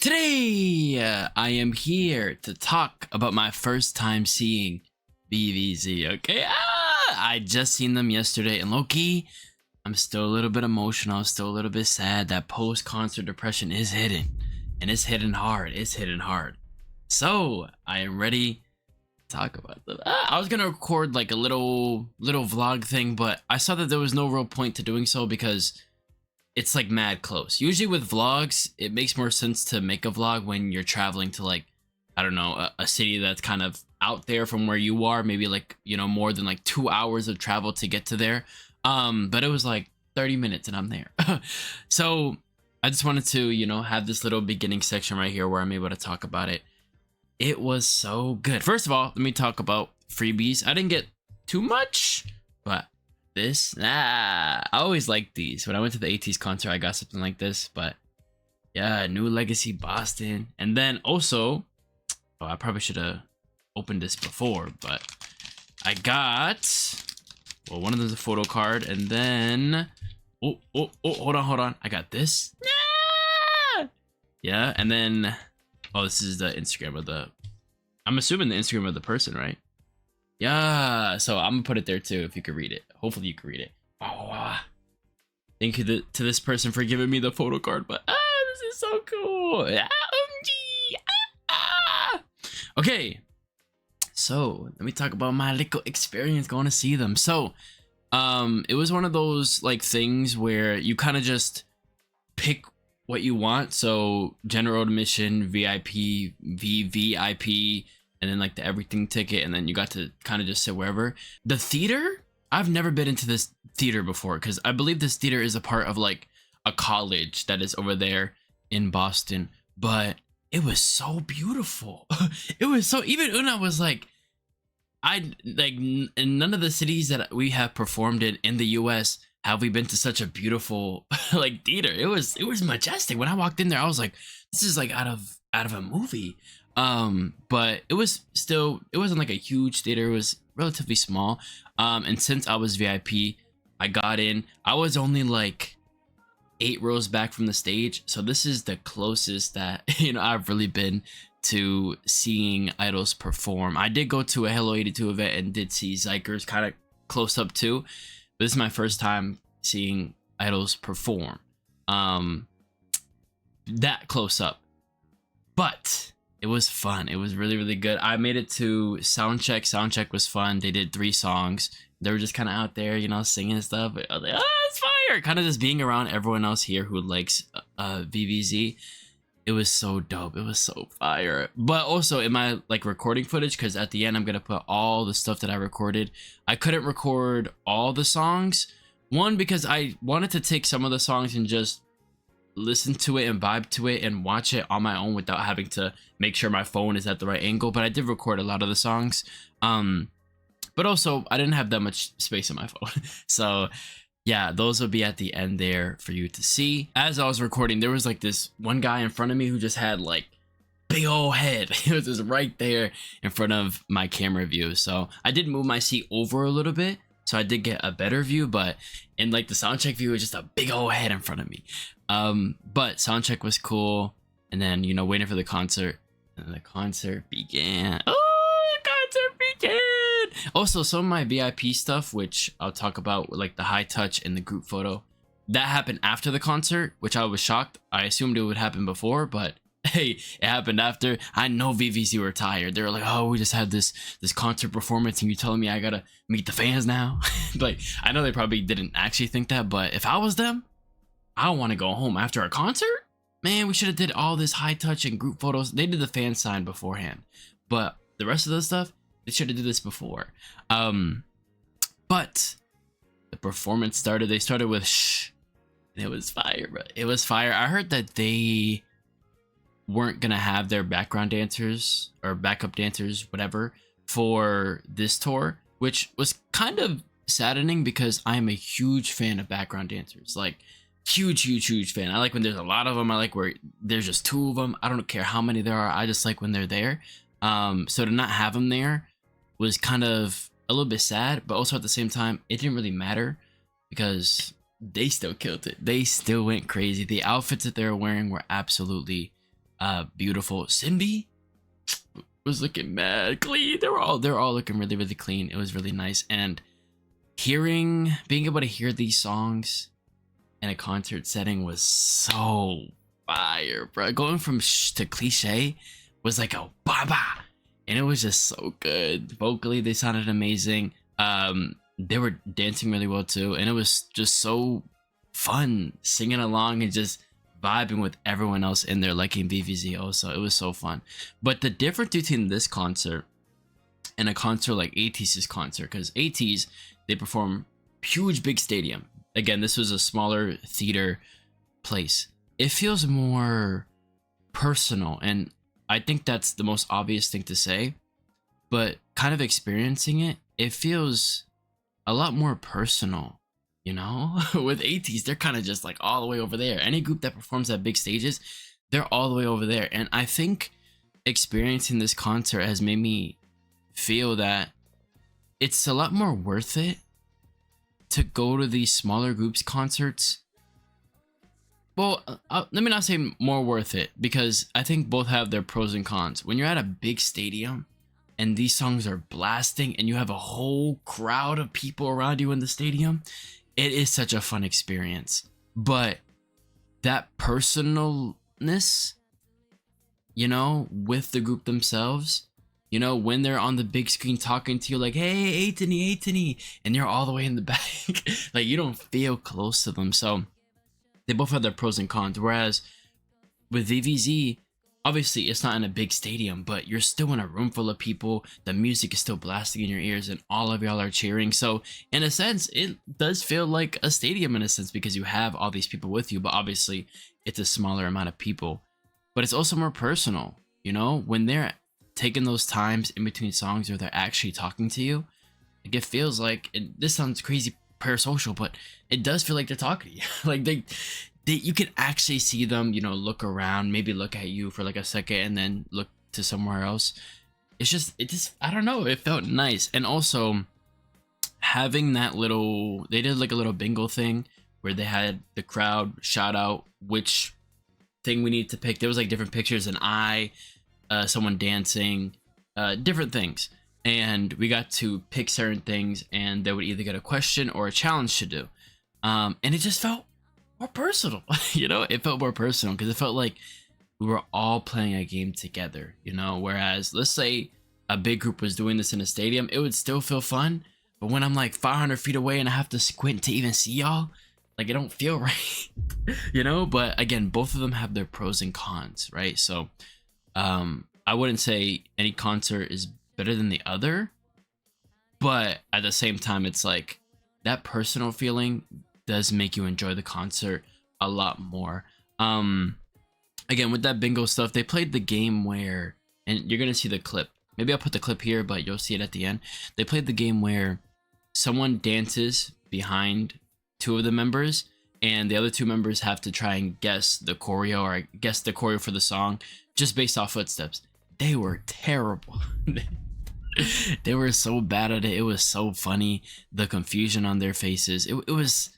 Today, I am here to talk about my first time seeing Viviz. Okay, I just seen them yesterday, and low-key, I'm still a little bit emotional, still a little bit sad. That post-concert depression is hitting, and it's hitting hard. It's hitting hard. So I am ready to talk about them. I was gonna record like a little vlog thing, but I saw that there was no real point to doing so because it's like mad close. Usually with vlogs, it makes more sense to make a vlog when you're traveling to like, I don't know, a city that's kind of out there from where you are, maybe like, you know, more than like 2 hours of travel to get to there. But it was like 30 minutes and I'm there. So I just wanted to, you know, have this little beginning section right here where I'm able to talk about it. It was so good. First of all, let me talk about freebies. I didn't get too much, but this, I always liked these. When I went to the AT's concert, I got something like this. But yeah, New Legacy Boston. And then also, oh, I probably should have opened this before, but I got, well, one of them's a photo card, and then oh, hold on, I got this. Yeah, and then oh, this is the Instagram of the, I'm assuming the Instagram of the person, right? Yeah, so I'm gonna put it there too if you could read it. Hopefully you can read it. Oh, thank you to this person for giving me the photo card. But this is so cool. Okay, so let me talk about my little experience going to see them. So it was one of those like things where you kind of just pick what you want. So general admission, VIP, VVIP, and then like the everything ticket, and then you got to kind of just sit wherever. The theater, I've never been into this theater before because I believe this theater is a part of like a college that is over there in Boston, but it was so beautiful. It was so, even Una was like, I like in none of the cities that we have performed in the US have we been to such a beautiful like theater. It was majestic. When I walked in there, I was like, this is like out of a movie. But it was still, it wasn't like a huge theater. It was relatively small. And since I was VIP, I got in. I was only like 8 rows back from the stage, so this is the closest that, you know, I've really been to seeing idols perform. I did go to a Hello 82 event and did see Zikers kind of close up too, but this is my first time seeing idols perform that close up. But it was fun. It was really good. I made it to soundcheck. Soundcheck was fun. They did 3 songs. They were just kind of out there, you know, singing and stuff. I was like, it's fire! Kind of just being around everyone else here who likes VVZ. It was so dope. It was so fire. But also in my like recording footage, because at the end I'm gonna put all the stuff that I recorded. I couldn't record all the songs. One, because I wanted to take some of the songs and just listen to it and vibe to it and watch it on my own without having to make sure my phone is at the right angle. But I did record a lot of the songs. But also I didn't have that much space on my phone. So yeah, those will be at the end there for you to see. As I was recording, there was like this one guy in front of me who just had like big old head. It was just right there in front of my camera view. So I did move my seat over a little bit, so I did get a better view, but in like the soundcheck view, it was just a big old head in front of me. But soundcheck was cool, and then, you know, waiting for the concert, and the concert began. Oh, the concert began! Also, some of my VIP stuff, which I'll talk about, like the high touch and the group photo, that happened after the concert, which I was shocked. I assumed it would happen before, but hey, it happened after. I know VVZ were tired. They were like, oh, we just had this concert performance and you're telling me I gotta meet the fans now? Like, I know they probably didn't actually think that, but if I was them, I don't want to go home after a concert. Man, we should have did all this high touch and group photos. They did the fan sign beforehand, but the rest of the stuff, they should have did this before. But the performance started. They started with shh, and it was fire, bro. It was fire. I heard that they weren't gonna have their background dancers or backup dancers, whatever, for this tour, which was kind of saddening because I am a huge fan of background dancers. Like, huge fan. I like when there's a lot of them. I like where there's just 2 of them. I don't care how many there are. I just like when they're there. So to not have them there was kind of a little bit sad, but also at the same time, it didn't really matter because they still killed it. They still went crazy. The outfits that they were wearing were absolutely beautiful. Simbi was looking mad clean. They're all looking really, really clean. It was really nice. And being able to hear these songs in a concert setting was so fire, bro. Going from to cliche was like a baba, and it was just so good. Vocally, they sounded amazing. They were dancing really well too, and it was just so fun singing along and just vibing with everyone else in there liking VVZ also. It was so fun. But the difference between this concert and a concert like ATEEZ's concert, because ATEEZ, they perform huge big stadium. Again, this was a smaller theater place. It feels more personal, and I think that's the most obvious thing to say, but kind of experiencing it, it feels a lot more personal. You know, with ATEEZ, they're kind of just like all the way over there. Any group that performs at big stages, they're all the way over there. And I think experiencing this concert has made me feel that it's a lot more worth it to go to these smaller groups concerts. Well, let me not say more worth it, because I think both have their pros and cons. When you're at a big stadium and these songs are blasting and you have a whole crowd of people around you in the stadium, it is such a fun experience. But that personalness, you know, with the group themselves, you know, when they're on the big screen talking to you like, hey, Atony, and you're all the way in the back, like you don't feel close to them. So they both have their pros and cons. Whereas with VVZ, obviously it's not in a big stadium, but you're still in a room full of people. The music is still blasting in your ears and all of y'all are cheering. So in a sense, it does feel like a stadium in a sense, because you have all these people with you, but obviously it's a smaller amount of people. But it's also more personal, you know, when they're taking those times in between songs where they're actually talking to you. Like it feels like, this sounds crazy parasocial, but it does feel like they're talking to you. Like they you can actually see them, you know, look around, maybe look at you for like a second and then look to somewhere else. It just, I don't know, it felt nice. And also having that little, they did like a little bingo thing where they had the crowd shout out which thing we need to pick. There was like different pictures, and someone dancing, different things. And we got to pick certain things, and they would either get a question or a challenge to do. And it just felt more personal, you know, it felt more personal because it felt like we were all playing a game together, you know, whereas let's say a big group was doing this in a stadium, it would still feel fun. But when I'm like 500 feet away and I have to squint to even see y'all, like it don't feel right, you know. But again, both of them have their pros and cons, right? So I wouldn't say any concert is better than the other, but at the same time, it's like that personal feeling does make you enjoy the concert a lot more. Again, with that bingo stuff, they played the game where, and you're gonna see the clip, maybe I'll put the clip here, but you'll see it at the end. They played the game where someone dances behind two of the members, and the other two members have to try and guess the choreo, or guess the choreo for the song just based off footsteps. They were terrible. They were so bad at it. It was so funny, the confusion on their faces. It was,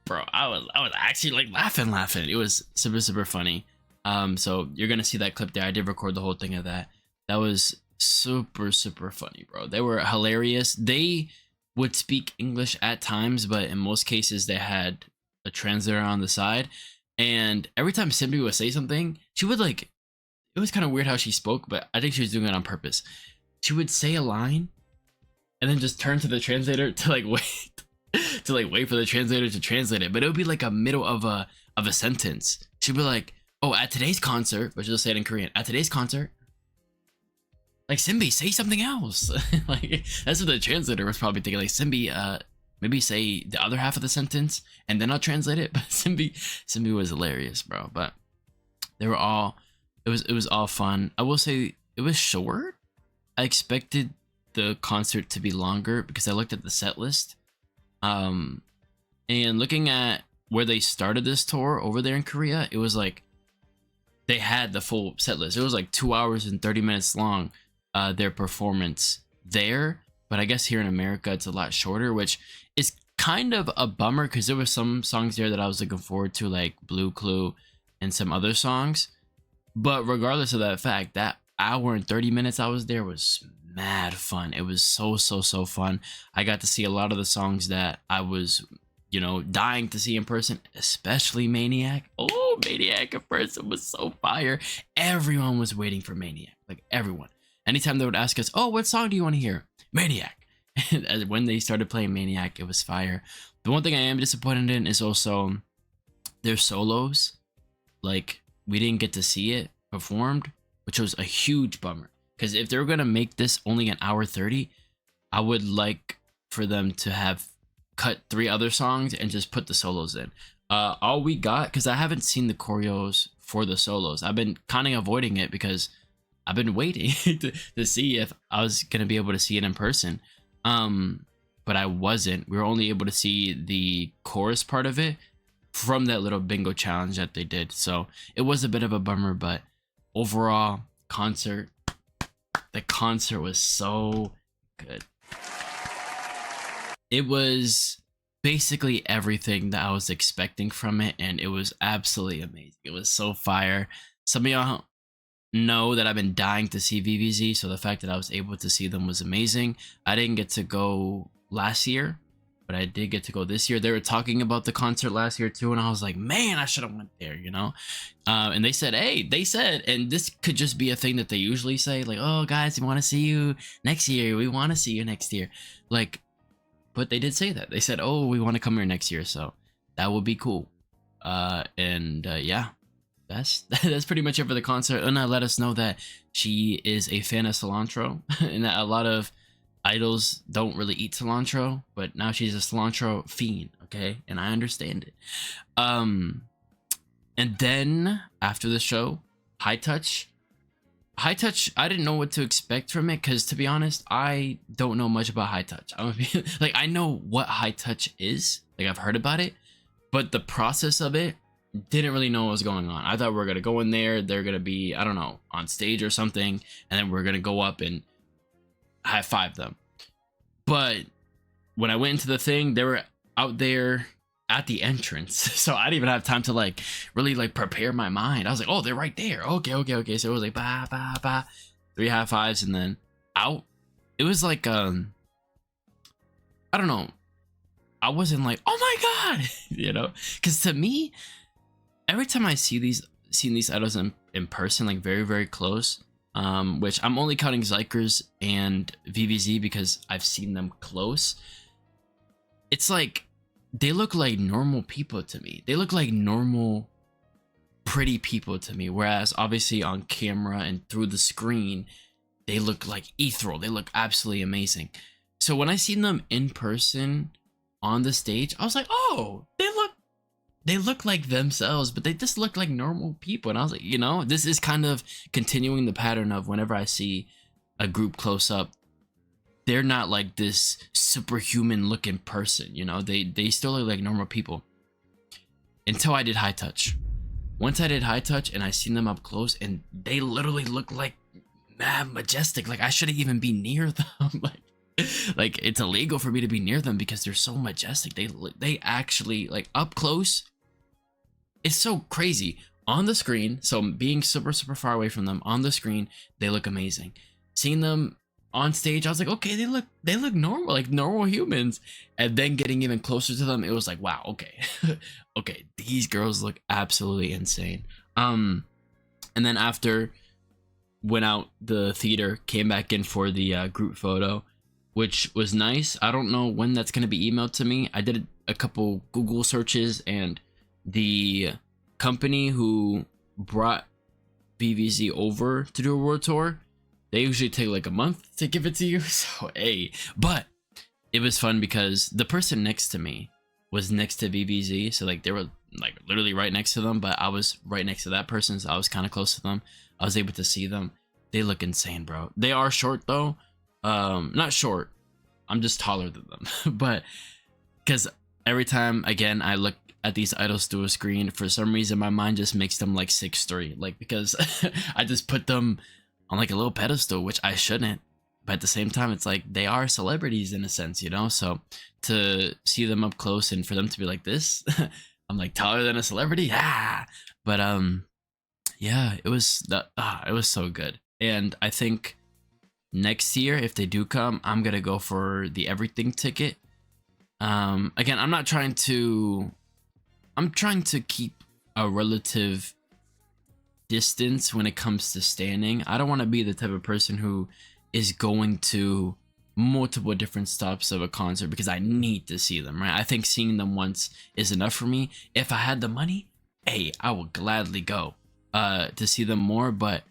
bro, I was actually like laughing. It was super funny. So you're gonna see that clip there. I did record the whole thing of that. That was super funny, bro. They were hilarious. They would speak English at times, but in most cases they had a translator on the side. And every time Simbi would say something, she would like, it was kind of weird how she spoke, but I think she was doing it on purpose. She would say a line and then just turn to the translator to like wait to like wait for the translator to translate it. But it would be like a middle of a sentence. She'd be like, oh, at today's concert, but she'll say it in Korean. At today's concert, like, Simbi, say something else. Like, that's what the translator was probably thinking. Like, Simbi, maybe say the other half of the sentence and then I'll translate it. But Simbi was hilarious, bro. But they were all, it was all fun. I will say it was short. I expected the concert to be longer because I looked at the set list. And looking at where they started this tour over there in Korea, it was like they had the full set list. It was like 2 hours and 30 minutes long, their performance there. But I guess here in America, it's a lot shorter, which is kind of a bummer because there were some songs there that I was looking forward to, like Blue Clue and some other songs. But regardless of that fact, that hour and 30 minutes I was there was mad fun. It was so fun. I got to see a lot of the songs that I was, dying to see in person, especially Maniac. Oh, Maniac in person was so fire. Everyone was waiting for Maniac, like everyone. Anytime they would ask us, oh, what song do you want to hear? Maniac. And when they started playing Maniac, it was fire. The one thing I am disappointed in is also their solos. Like, we didn't get to see it performed, which was a huge bummer. Because if they were going to make this only an hour 30, I would like for them to have cut 3 other songs and just put the solos in. All we got, because I haven't seen the choreos for the solos. I've been kind of avoiding it because I've been waiting to see if I was going to be able to see it in person. But I wasn't. We were only able to see the chorus part of it from that little bingo challenge that they did. So it was a bit of a bummer, but overall, the concert was so good. It was basically everything that I was expecting from it, and it was absolutely amazing. It was so fire. Some of y'all know that I've been dying to see Viviz, so the fact that I was able to see them was amazing. I didn't get to go last year, but I did get to go this year. They were talking about the concert last year too, and I was like, man, I should have went there, and they said, and this could just be a thing that they usually say, like, oh guys, we want to see you next year, we want to see you next year, like, but they did say that. They said, oh, we want to come here next year, so that would be cool. Yeah, that's pretty much it for the concert. Una let us know that she is a fan of cilantro and that a lot of idols don't really eat cilantro, but now she's a cilantro fiend, okay? And I understand it. And then after the show, High Touch, I didn't know what to expect from it, because to be honest, I don't know much about High Touch. Like, I know what High Touch is, like I've heard about it, but the process of it, didn't really know what was going on. I thought we were gonna go in there, they're gonna be, I don't know, on stage or something, and then we're gonna go up and high five them. But when I went into the thing, they were out there at the entrance, so I didn't even have time to really prepare my mind. I was like, oh, they're right there. Okay. So it was like ba ba ba, 3 high fives, and then out. It was like I don't know. I wasn't like, oh my god, because to me, every time I seen these idols in person, like very close, which I'm only counting Zykers and VVZ because I've seen them close. It's like they look like normal people to me. They look like normal, pretty people to me. Whereas obviously on camera and through the screen, they look like ethereal. They look absolutely amazing. So when I seen them in person on the stage, I was like, oh, they look like themselves, but they just look like normal people. And I was like, this is kind of continuing the pattern of whenever I see a group close up, they're not like this superhuman looking person, they still look like normal people. Until I did High Touch. Once I did High Touch and I seen them up close, and they literally look like mad majestic. Like I shouldn't even be near them. like it's illegal for me to be near them because they're so majestic. They actually, like, up close, it's so crazy. On the screen, so being super far away from them, on the screen, they look amazing. Seeing them on stage, I was like, okay, they look normal, like normal humans. And then getting even closer to them, it was like, wow, okay. Okay, these girls look absolutely insane. And then after, went out the theater, came back in for the group photo, which was nice. I don't know when that's going to be emailed to me. I did a couple Google searches, and the company who brought VVZ over to do a world tour, they usually take like a month to give it to you. So hey, but it was fun because the person next to me was next to VVZ, so like they were like literally right next to them, but I was right next to that person, so I was kind of close to them. I was able to see them. They look insane, bro. They are short though. Not short, I'm just taller than them. But because every time again I look at these idols through a screen, for some reason my mind just makes them like 6'3", like, because I just put them on like a little pedestal, which I shouldn't, but at the same time it's like they are celebrities in a sense, so to see them up close and for them to be like this, I'm like taller than a celebrity. But yeah, it was so good. And I think next year, if they do come, I'm gonna go for the everything ticket. Again, I'm trying to keep a relative distance when it comes to standing. I don't want to be the type of person who is going to multiple different stops of a concert because I need to see them, right? I think seeing them once is enough for me. If I had the money, hey, I will gladly go to see them more. But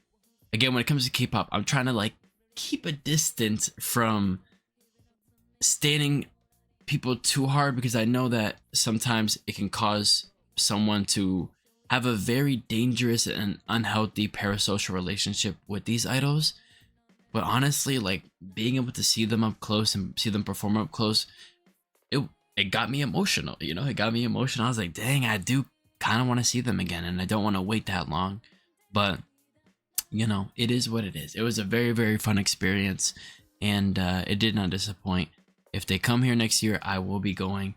again, when it comes to K-pop, I'm trying to like keep a distance from standing people too hard because I know that sometimes it can cause someone to have a very dangerous and unhealthy parasocial relationship with these idols. But honestly, like being able to see them up close and see them perform up close, it got me emotional, you know, it got me emotional. I was like, dang, I do kind of want to see them again and I don't want to wait that long. But you know, it is what it is. It was a very, very fun experience and it did not disappoint. If they come here next year, I will be going.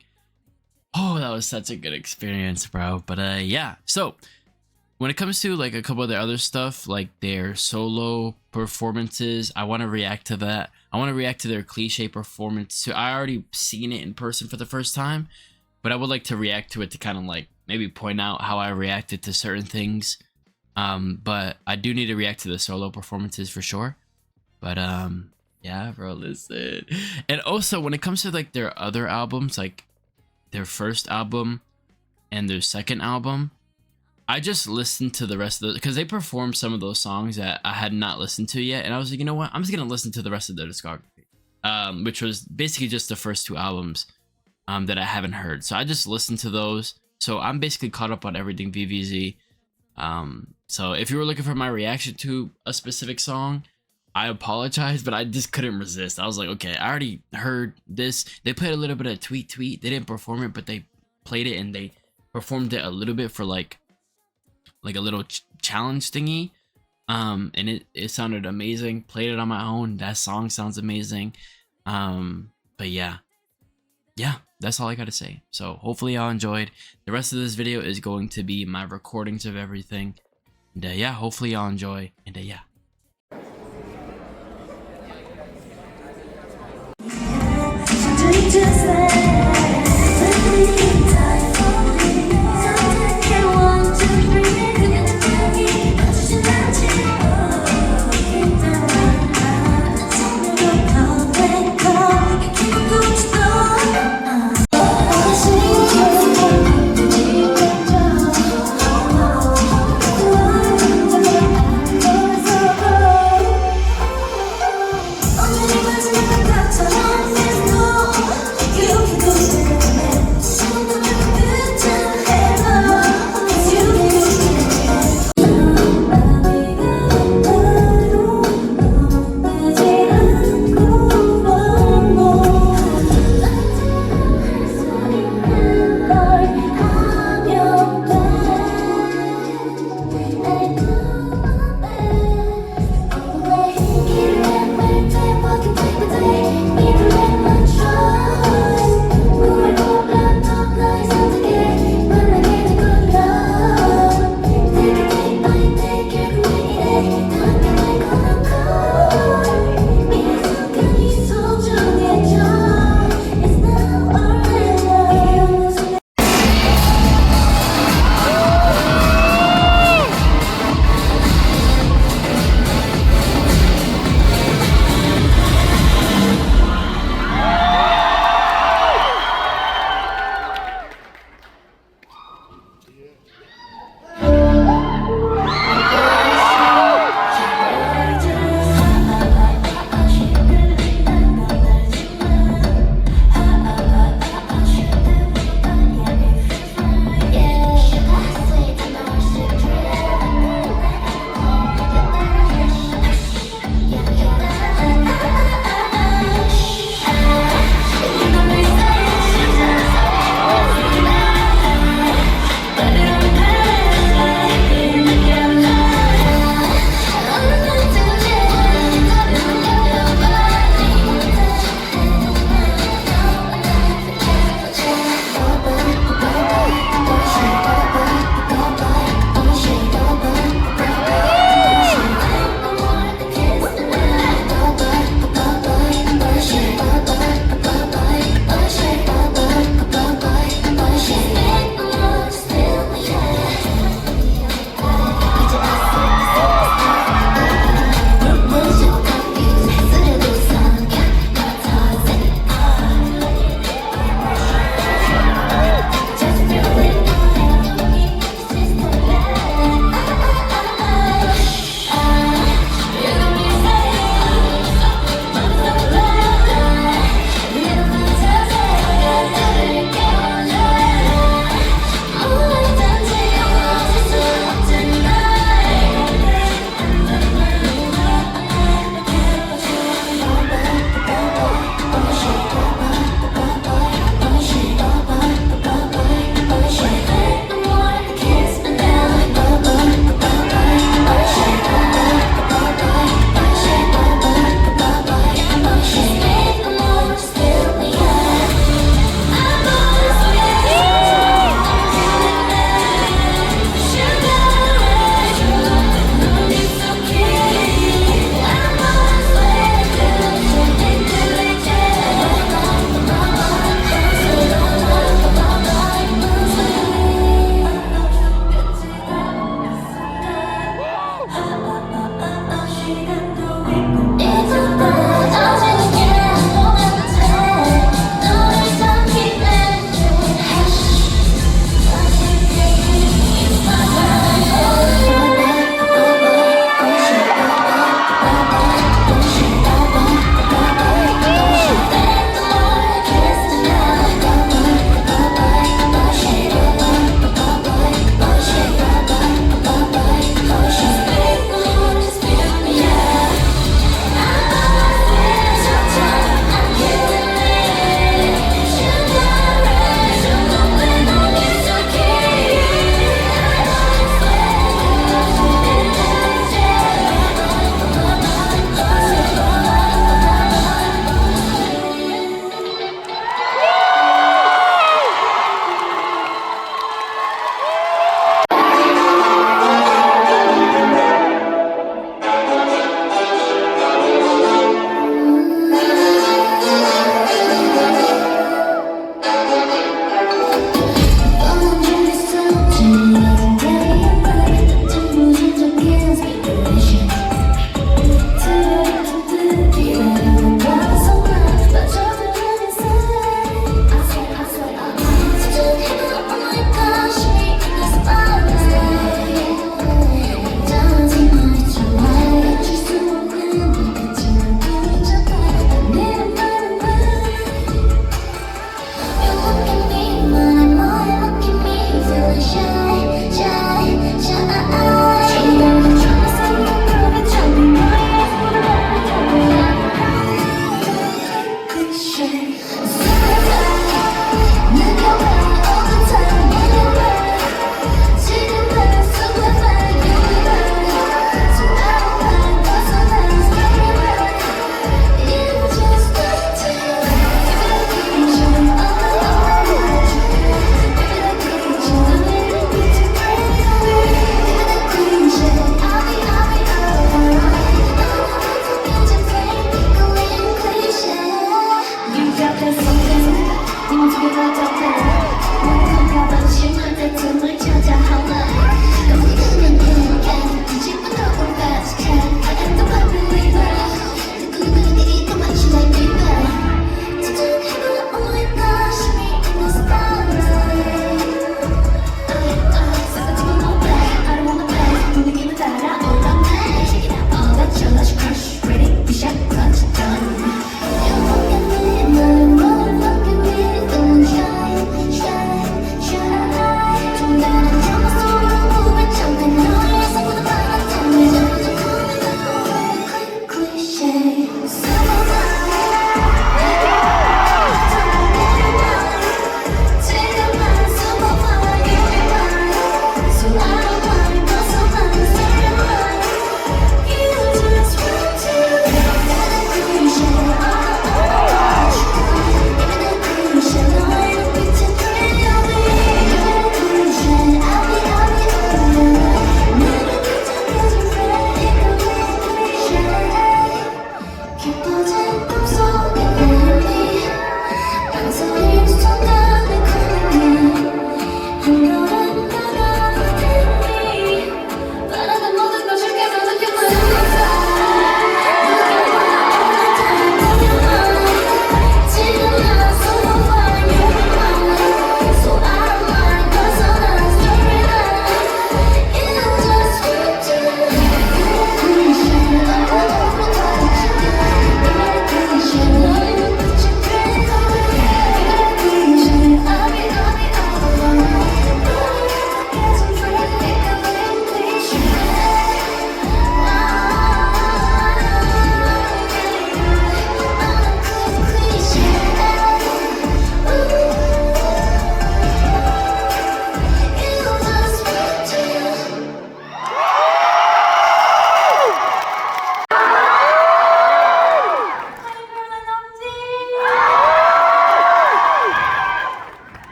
Oh, that was such a good experience, bro. But yeah, so when it comes to like a couple of their other stuff, like their solo performances, I want to react to that. I want to react to their cliche performance too. I already seen it in person for the first time, but I would like to react to it to kind of like maybe point out how I reacted to certain things. But I do need to react to the solo performances for sure. But yeah, bro, listen. And also when it comes to like their other albums, like their first album and their second album, I just listened to the rest of the, because they performed some of those songs that I had not listened to yet, and I was like, you know what, I'm just gonna listen to the rest of their discography, which was basically just the first two albums that I haven't heard. So I just listened to those, so I'm basically caught up on everything VVZ. So if you were looking for my reaction to a specific song, I apologize, but I just couldn't resist. I was like, okay, I already heard this. They played a little bit of Tweet Tweet. They didn't perform it, but they played it and they performed it a little bit for like a little challenge thingy. And it sounded amazing. Played it on my own. That song sounds amazing. But yeah, that's all I gotta say. So hopefully y'all enjoyed. The rest of this video is going to be my recordings of everything. And yeah, hopefully y'all enjoy. And yeah. You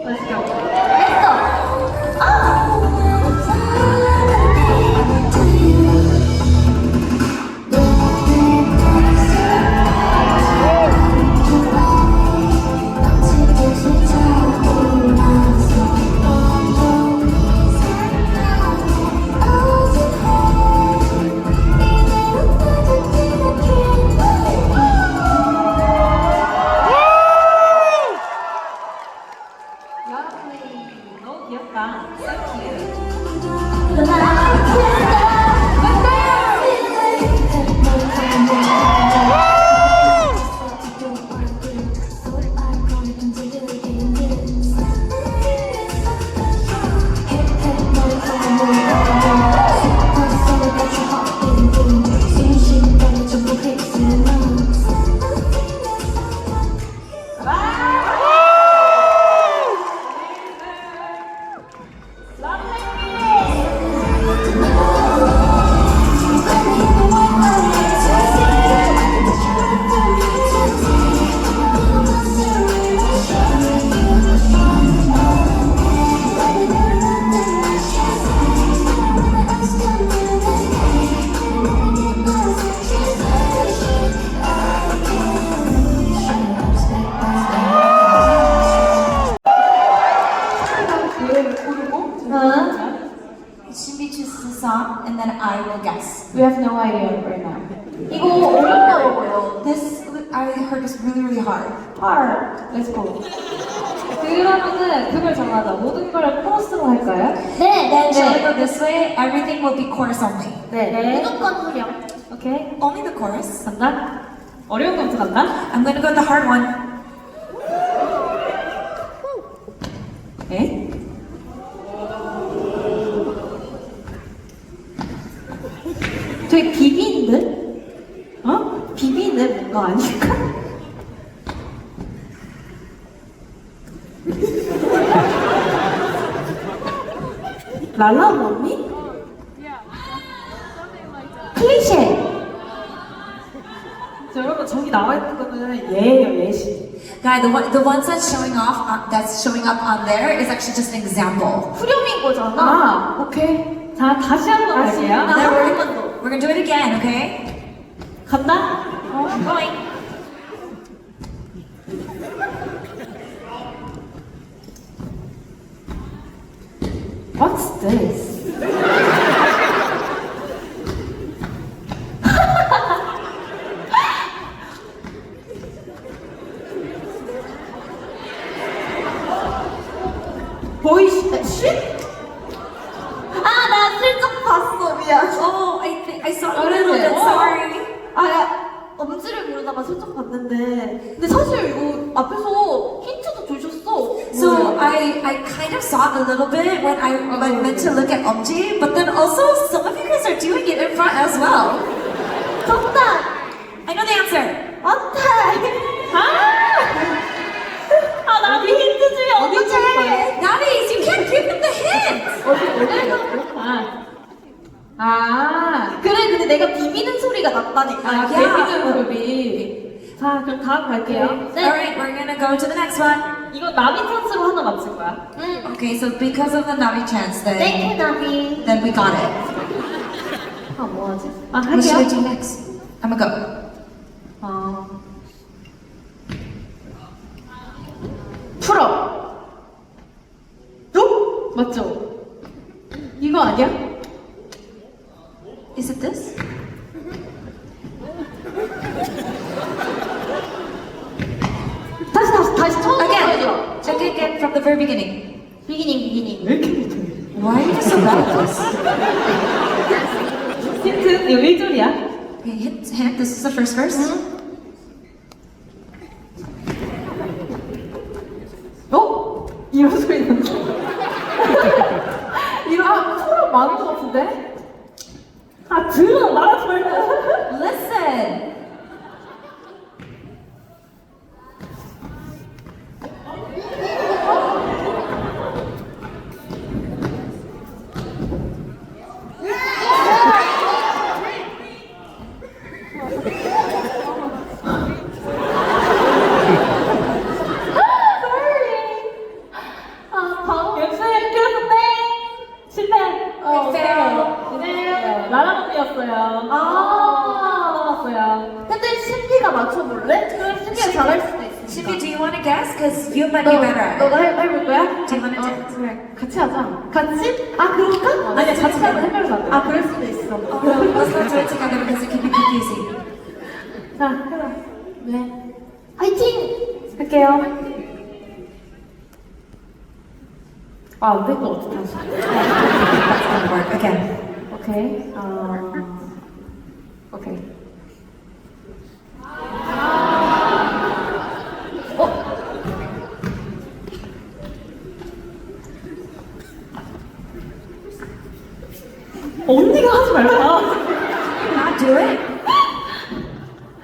Let's go. Let's go. 너무 귀엽다. So cute. Should we choose the song and then I will guess? We have no idea right now. 이거 어렵더라고요. This I heard is really hard. Hard. Let's go. 그러면은 그걸 정하자. 모든 걸 코러스로 할까요? Then shall we go this way? Everything will be chorus only. 네. 무조건 후렴. 오케이. Only the chorus. 간다. 어려운 거부터 간다. I'm gonna go with the hard one. 에? 되게 비비인데? 어? 비비인데 뭔가 아닐까? 랄라 언니? 클리셰. 자, 여러분 저기 나와 있는 거는 예예요, 예시. Guy, the ones that's showing up on there is actually just an example. 후렴인 거잖아. 아, 오케이. 자, 다시 한번 갈게요. We're gonna do it again, okay? 간다. Going. What's this? 보이시? 아, 나 슬쩍 봤어. 미안. Oh, I saw a little bit. Sorry. 아, 야, 엄지를 모르다가 슬쩍 봤는데. 근데 사실 이거 앞에서 힌트도 주셨어. So I kind of saw it a little bit when I meant to look at Omji, but then also some of you guys are doing it in front as well. 정답! I know the answer. 어때? 아, 나도 힌트 주면 어떡해? Navis, you can't give them the hint. 그래, 근데 내가 비비는 소리가 났다니까. 아, 비비는 소리. 자, 그럼 다음 갈게요. Alright, we're gonna go to the next one. 이거 나비 찬스로 하나 맞출 거야. Okay, so because of the Navi chance, 땡큐, 나비. then we got it. 아, 뭐하지? 아, What should I 할게요. do next? I'm gonna go. 풀어. 로? 맞죠? 이거 아니야? Is it this? 다시 처음부터 Again. Check it again from the very beginning. 비기닝. 왜 이렇게 못해? Why are you so bad at this? 힌트, 이거 1절이야. Okay, hint. This is the first verse. 어? 이런 소리 난다. 이런 소리 많은 것 같은데? 아, 들어, 말하지 말고. Listen. 찍었어요. 넘어갔어요. 근데 신비가 맞춰볼래? 그럼 신비가 잘할 수도 있어. Shippy, do you want to guess? Because you might be better at it. 너가 해볼 거야? Do you want to do? 그래, 같이 하자. 같이? 아, 그럴까? 아니, 같이 하면 해결도 안 돼. 아, 그럴 수도 있어. Well, let's not do it together because it can be confusing. 자, 해봐. 네. 화이팅! 할게요. 아, 안 될 것 같아, 다시. That's gonna work. Okay. 오케이. 오케이. 언니가 하지 말까? Not do it?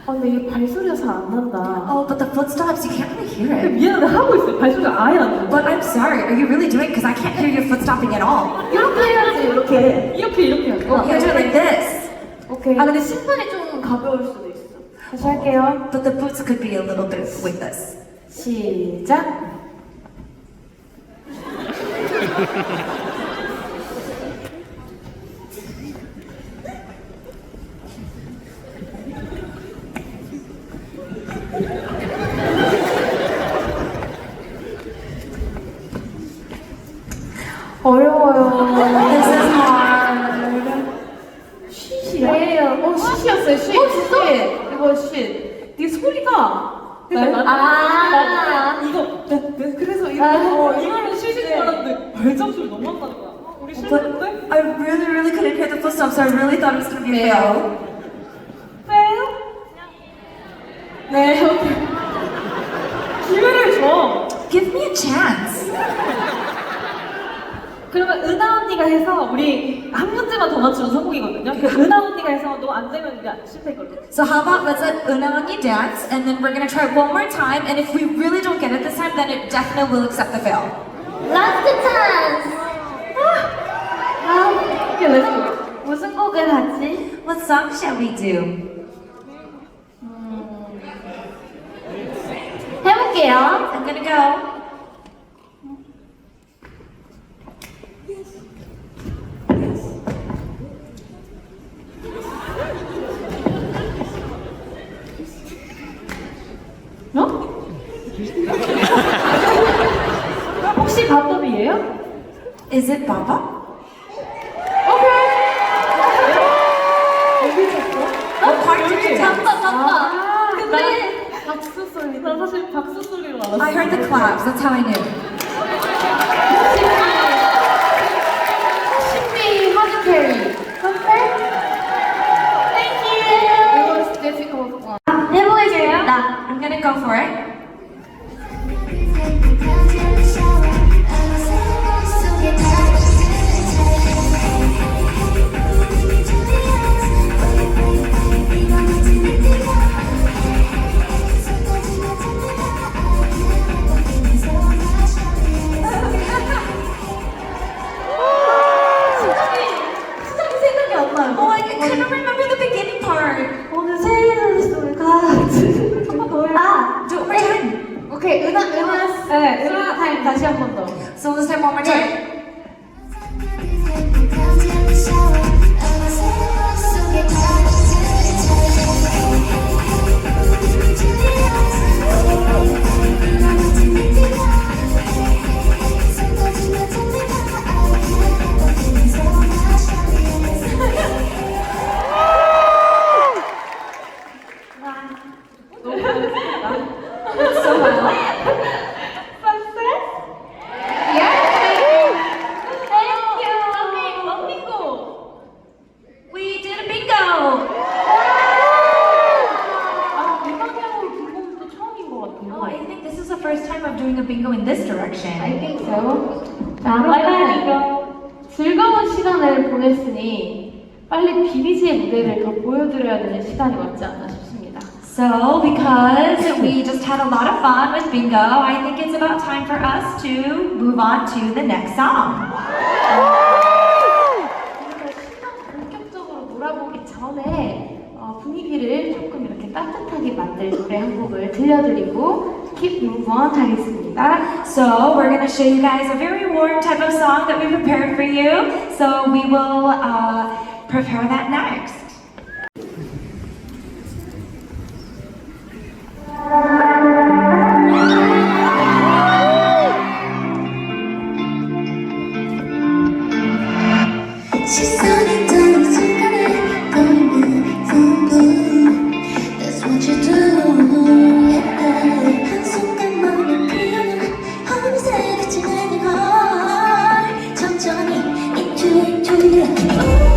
아, 근데 이게 발소리가 잘 안 난다. Oh, but the footsteps, you can't really hear it. 미안한데 하고 있어요. 발소리가 아예 안 난다. But I'm sorry, are you really doing it? Because I can't hear your foot stopping at all. 이렇게 해야지, 이렇게. 이렇게 해야지. You do it like this. 오케이. 아, 근데 신발이 좀 가벼울 수도 있어. 다시 할게요. But the boots could be a little bit with this. 시작. 어려워요. This is hard. 쉿이에요. 쉿이었어요. 쉿. 진짜? 이거 쉿. 네 소리가. 네? 이거. 그래서 이거는 쉿인 줄 알았는데 발작소리 너무 안 나는 거야. 우리 싫은데? I really couldn't hear the footsteps, so I really thought it was going to be a fail. 빼요? 네, 오케이. 기회를 줘. Give me a chance. 그러면 은하 언니가 해서 우리 한 문제만 더 맞추면 성공이거든요. 그 은하 언니가 해서 너 안 되면 이제 실패거든. So how about let's let Una Oni dance, and then we're gonna try it one more time, and if we really don't get it this time, then it definitely will accept the fail. 라스트 찬스. 오케이, 렛츠고. 무슨 곡을 하지? What song shall we do? 해볼게요. I'm gonna go. 어? 혹시 밥법이에요? Is it Baba? 오케이. 어디 있었어? What part did you dance? 잠깐. 근데 박수 소리. 나 사실 박수 소리로 알았어. I heard the claps. That's how I knew. 신비 하드 캐리. Thank you. It was difficult one. 해보겠습니다. I'm gonna go for it. 시작이 생각이 안 나요. Oh, I couldn't remember the beginning part. 오늘 생일 소리가 Do it one more time. 오케이, 은하 타임 다시 한 번 더. So let's have one more time. So well. Success? Yeah. Thank you. 원 bingo. We did a bingo. 아, 이 방향으로 불고는 또 처음인 것 같아요. Oh, I think this is the first time I'm doing a bingo in this direction. I think so. 자, 빨리 bingo. 즐거운 시간을 보냈으니 빨리 비비지의 무대를 더 보여드려야 되는 시간이 왔지 않나 싶습니다. So, because we just had a lot of fun with bingo, I think it's about time for us to move on to the next song. 우리가 시간 본격적으로 놀아보기 전에 분위기를 조금 이렇게 따뜻하게 만들 노래 한 곡을 들려드리고 keep move on 하겠습니다. So, we're going to show you guys a very warm type of song that we prepared for you. So, we will prepare that next. 시선이 닿는 순간에 거리는 성분 That's what you do 한순간만을 피하는 어느새 빛이 나는 걸 천천히 into you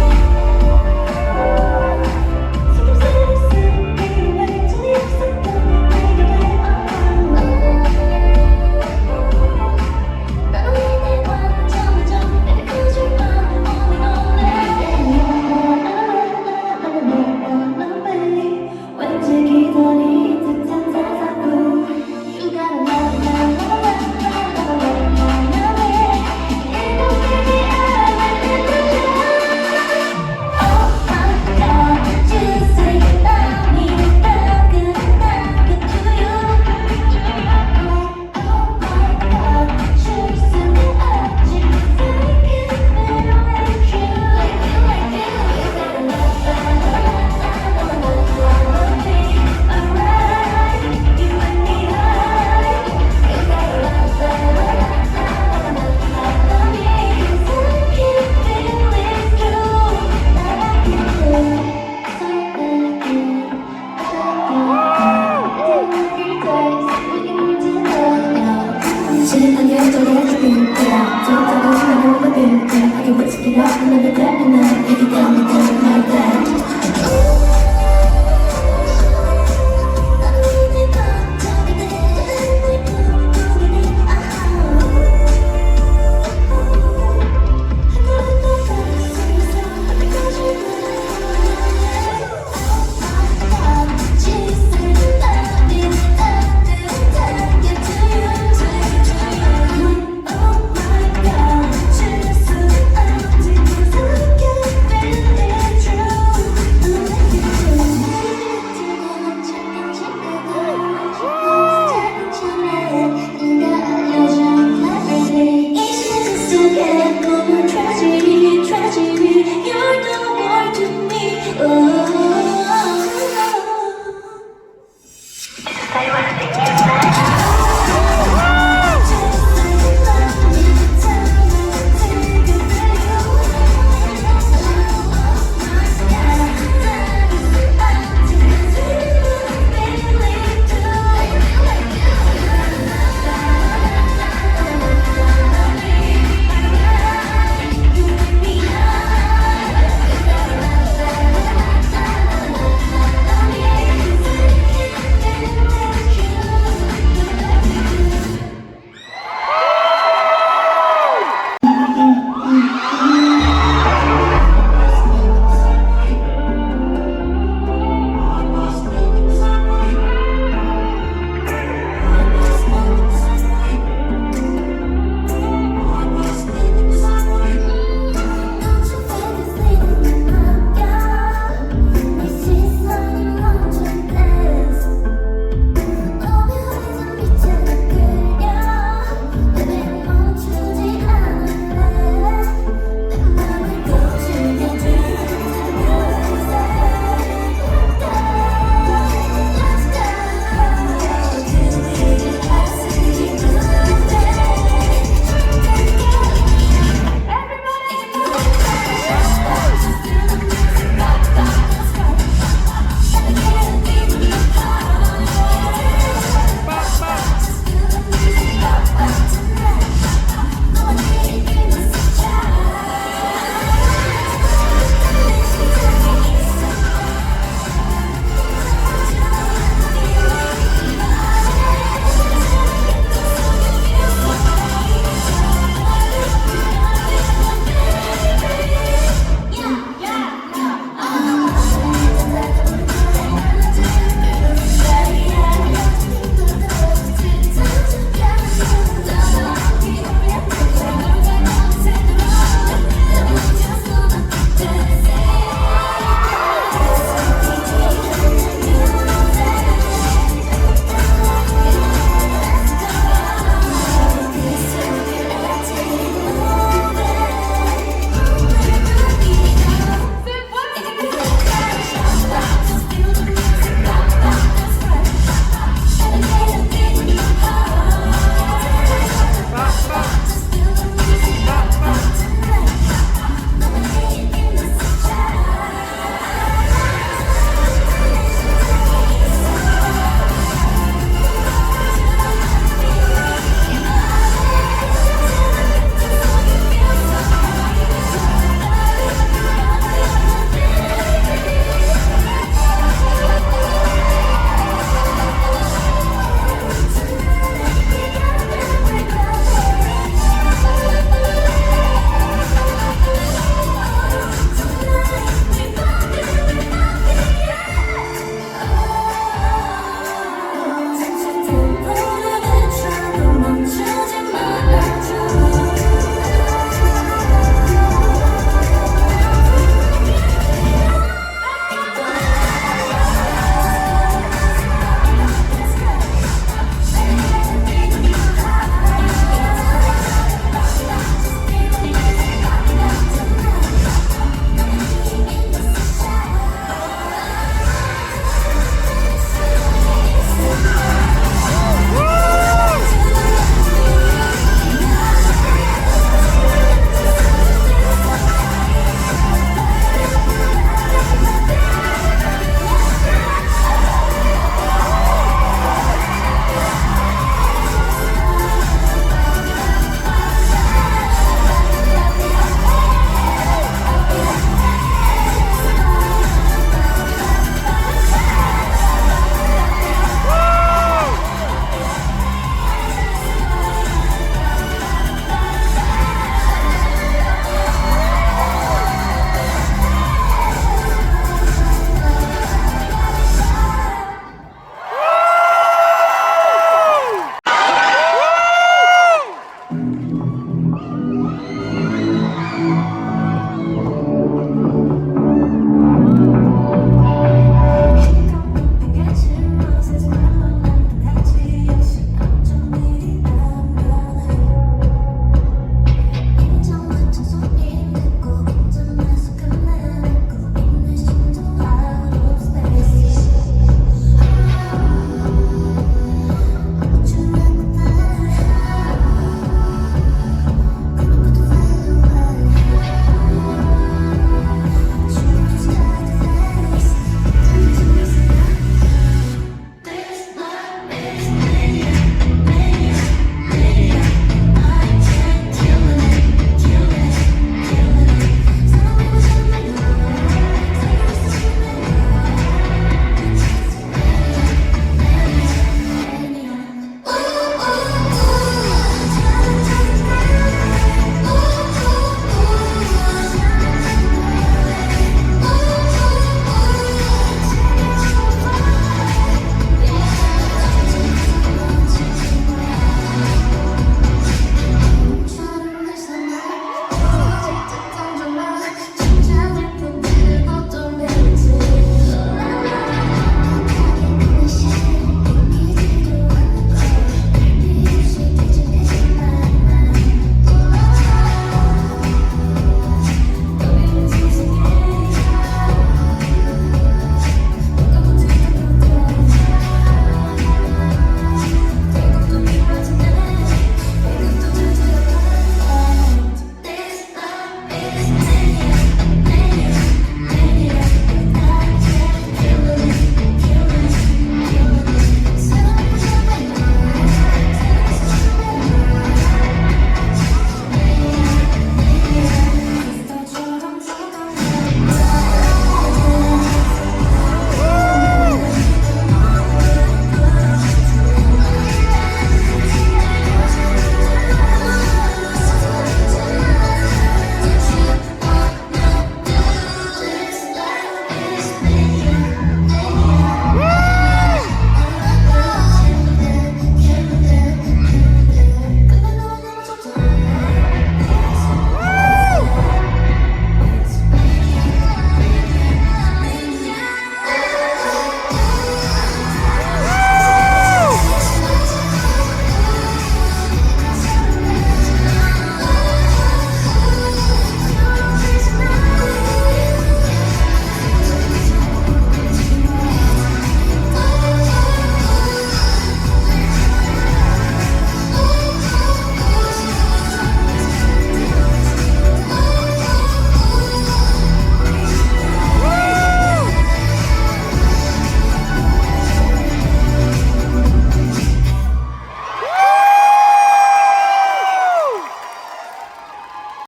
I can whisper it up another day and